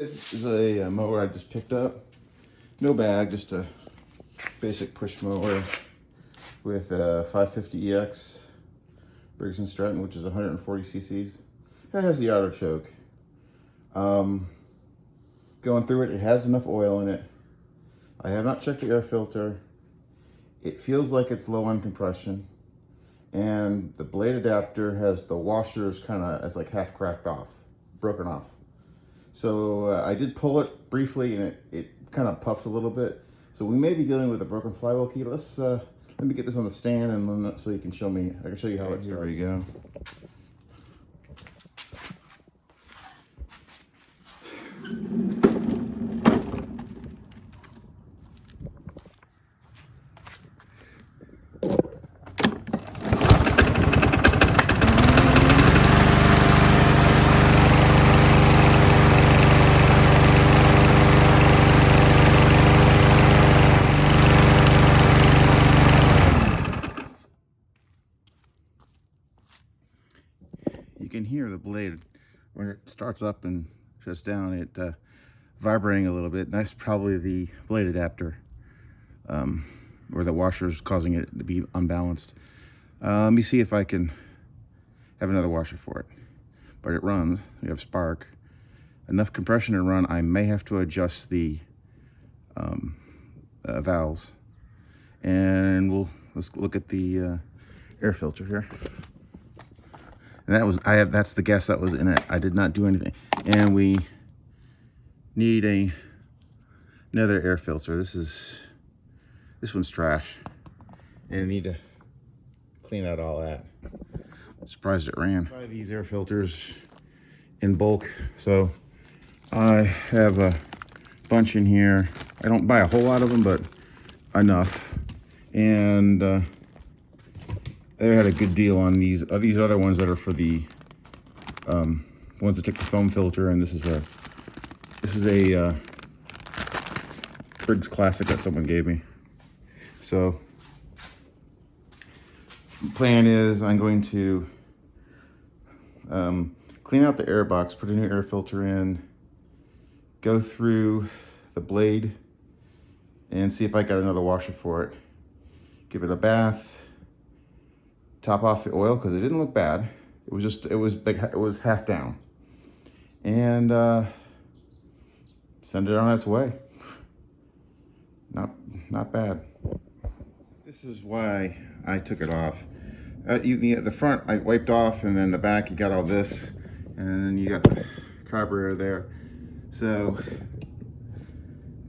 This is a mower I just picked up. No bag, just a basic push mower with a 550EX Briggs & Stratton, which is 140 cc's. It has the auto choke. Going through it, it has enough oil in it. I have not checked the air filter. It feels like it's low on compression. And the blade adapter has the washers kind of as like half cracked off, broken off. So I did pull it briefly and it kind of puffed a little bit. So we may be dealing with a broken flywheel key. Let me get this on the stand and so you can show me, I can show you how it starts. Here we go. You can hear the blade when it starts up and shuts down, it vibrating a little bit. That's probably the blade adapter, or the washer is causing it to be unbalanced. Let me see if I can have another washer for it. But it runs. We have spark. Enough compression to run. I may have to adjust the valves. And let's look at the air filter here. And that's the gas that was in it. I did not do anything. And we need another air filter. This one's trash. And I need to clean out all that. I'm surprised it ran. I buy these air filters in bulk. So I have a bunch in here. I don't buy a whole lot of them, but enough. And they had a good deal on these other ones that are for the ones that took the foam filter, and this is a Briggs Classic that someone gave me. So the plan is I'm going to clean out the air box, put a new air filter in, go through the blade and see if I got another washer for it. Give it a bath, top off the oil because it didn't look bad. It was half down, and send it on its way. Not bad. This is why I took it off. The front I wiped off, and then the back you got all this, and then you got the carburetor there. So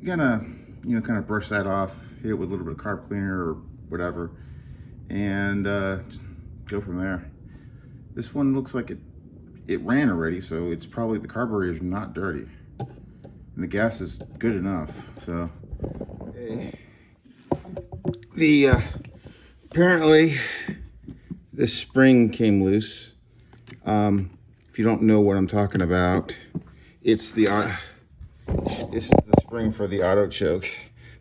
you're gonna kind of brush that off, hit it with a little bit of carb cleaner or whatever, and go from there. This one looks like it ran already, so it's probably the carburetor is not dirty, and the gas is good enough. So apparently this spring came loose. If you don't know what I'm talking about, this is the spring for the auto choke.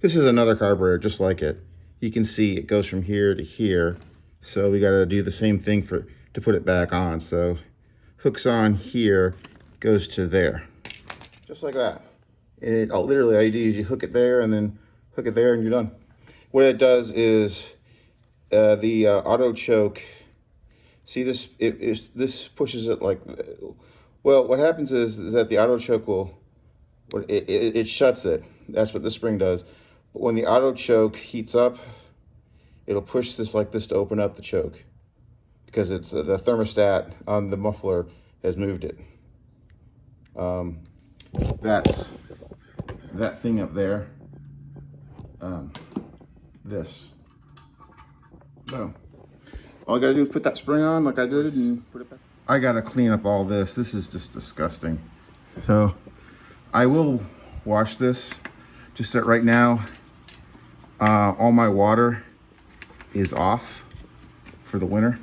This is another carburetor just like it. You can see it goes from here to here. So we got to do the same thing to put it back on. So hooks on here, goes to there, just like that. And literally all you do is you hook it there and then hook it there and you're done. What it does is the auto choke. See this? This pushes it like. Well, what happens is that the auto choke it shuts it. That's what the spring does. But when the auto choke heats up, it'll push this like this to open up the choke, because it's the thermostat on the muffler has moved it. That's that thing up there. This. So all I gotta do is put that spring on like I did and put it back. I gotta clean up all this. This is just disgusting. So I will wash this. Just that right now, all my water is off for the winter.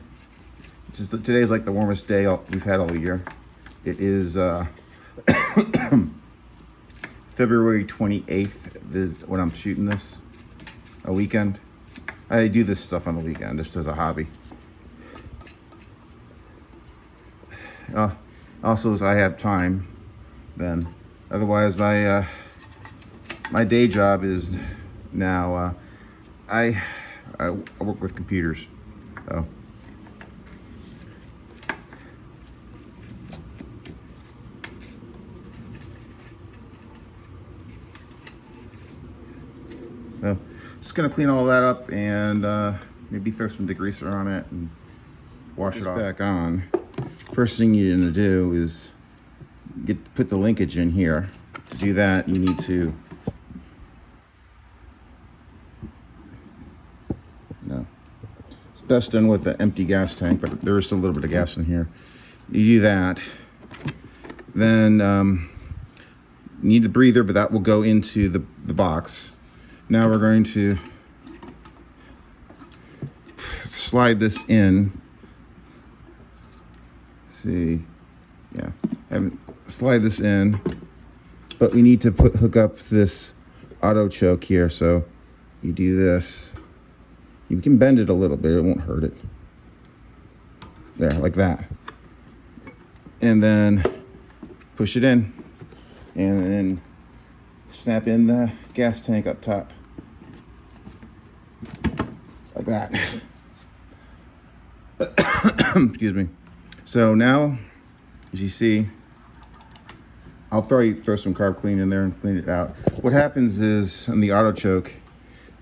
Today's like the warmest day we've had all year. It is February 28th is when I'm shooting this, a weekend. I do this stuff on the weekend just as a hobby. Also, as I have time, then Otherwise, my day job is now I work with computers. So just gonna clean all that up and maybe throw some degreaser on it and wash it off. Back on. First thing you're gonna do is put the linkage in here. To do that, you need to it's best done with an empty gas tank, but there is a little bit of gas in here. You do that, then you need the breather, but that will go into the box. Now we're going to slide this in. Let's see, yeah, slide this in, but we need to hook up this auto choke here. So you do this. You can bend it a little bit; it won't hurt it. There, like that, and then push it in, and then snap in the gas tank up top. Like that. Excuse me. So now, as you see, I'll throw some carb clean in there and clean it out. What happens is on the auto choke,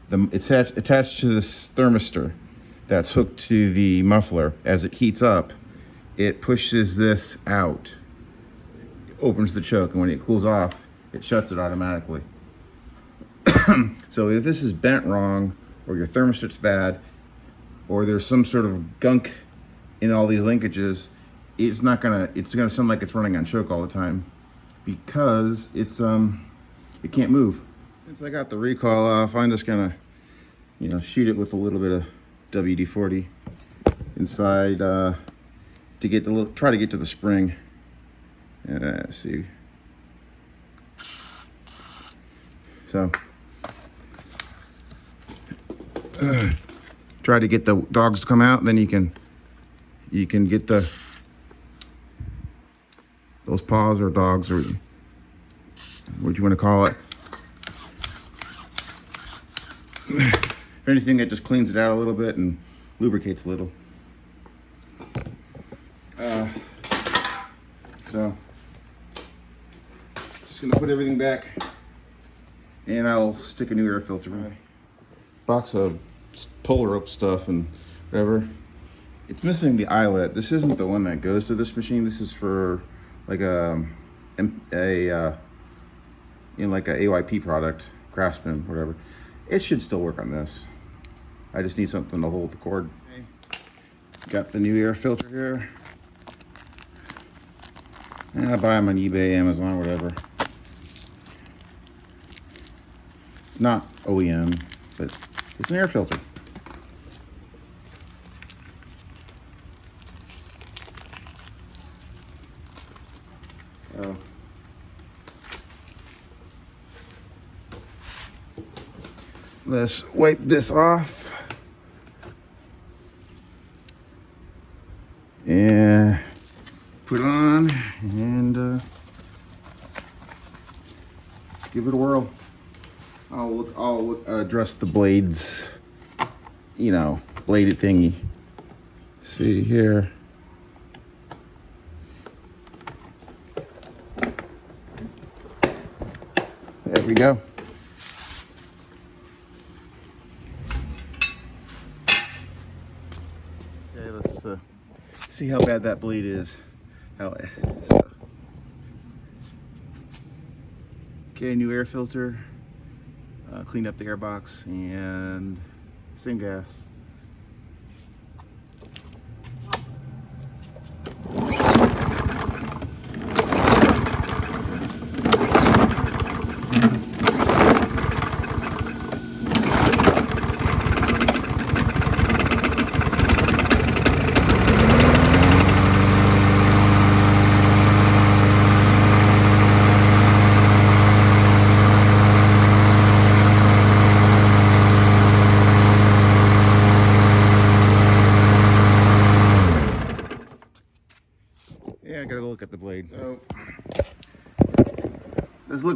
it's attached to this thermistor that's hooked to the muffler. As it heats up, it pushes this out, opens the choke, and when it cools off, it shuts it automatically. So if this is bent wrong, or your thermostat's bad, or there's some sort of gunk in all these linkages, it's gonna sound like it's running on choke all the time, because it can't move. Since I got the recoil off, I'm just gonna shoot it with a little bit of WD-40 inside to try to get to the spring. Let's see. So try to get the dogs to come out, then you can get those paws or dogs, or what you want to call it. If anything, that just cleans it out a little bit and lubricates a little. So just gonna put everything back, and I'll stick a new air filter in my box of pull rope stuff and whatever. It's missing the eyelet. This isn't the one that goes to this machine. This is for like a AYP product, Craftsman, whatever. It should still work on this. I just need something to hold the cord. Got the new air filter here. And I buy them on eBay, Amazon, whatever. It's not OEM, but it's an air filter. Let's wipe this off. And put it on and give it a whirl. I'll address the blades, bladed thingy. See here. There we go. Okay, let's see how bad that bleed is. Okay, new air filter. Cleaned up the air box and same gas.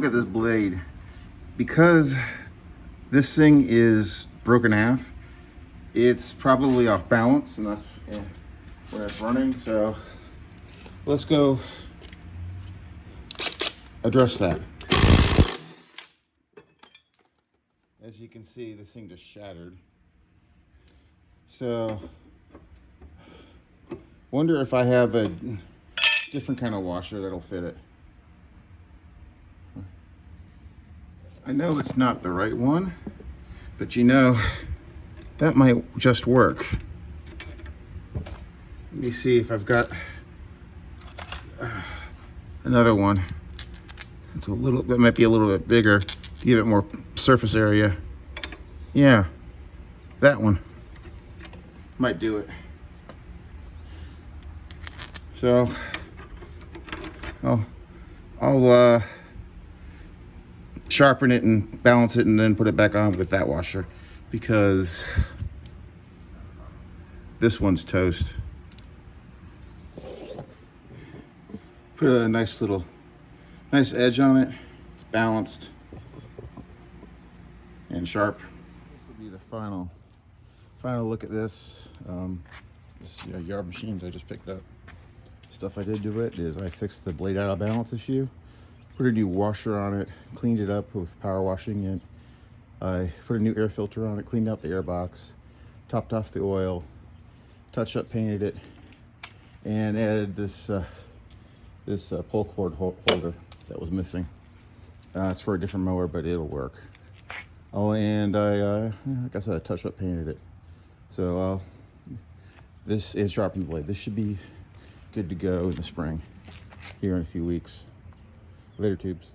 look at this blade. Because this thing is broken half, it's probably off balance, and that's where it's running. So let's go address that. As you can see, this thing just shattered. So wonder if I have a different kind of washer that'll fit it. I know it's not the right one, but you know, that might just work. Let me see if I've got another one. It's a little bit, might be a little bit bigger to give it more surface area. Yeah, that one might do it. So I'll sharpen it and balance it and then put it back on with that washer, because this one's toast. Put a nice edge on it. It's balanced and sharp. This will be the final look at this. This yard machines I just picked up. Stuff I did to it is I fixed the blade out of balance issue, put a new washer on it, cleaned it up with power washing it. I put a new air filter on it, cleaned out the air box, topped off the oil, touch up painted it, and added this pull cord holder that was missing. It's for a different mower, but it'll work. Oh, and like I said, I touch up painted it. So this is sharpened blade. This should be good to go in the spring here in a few weeks. Later, tubes.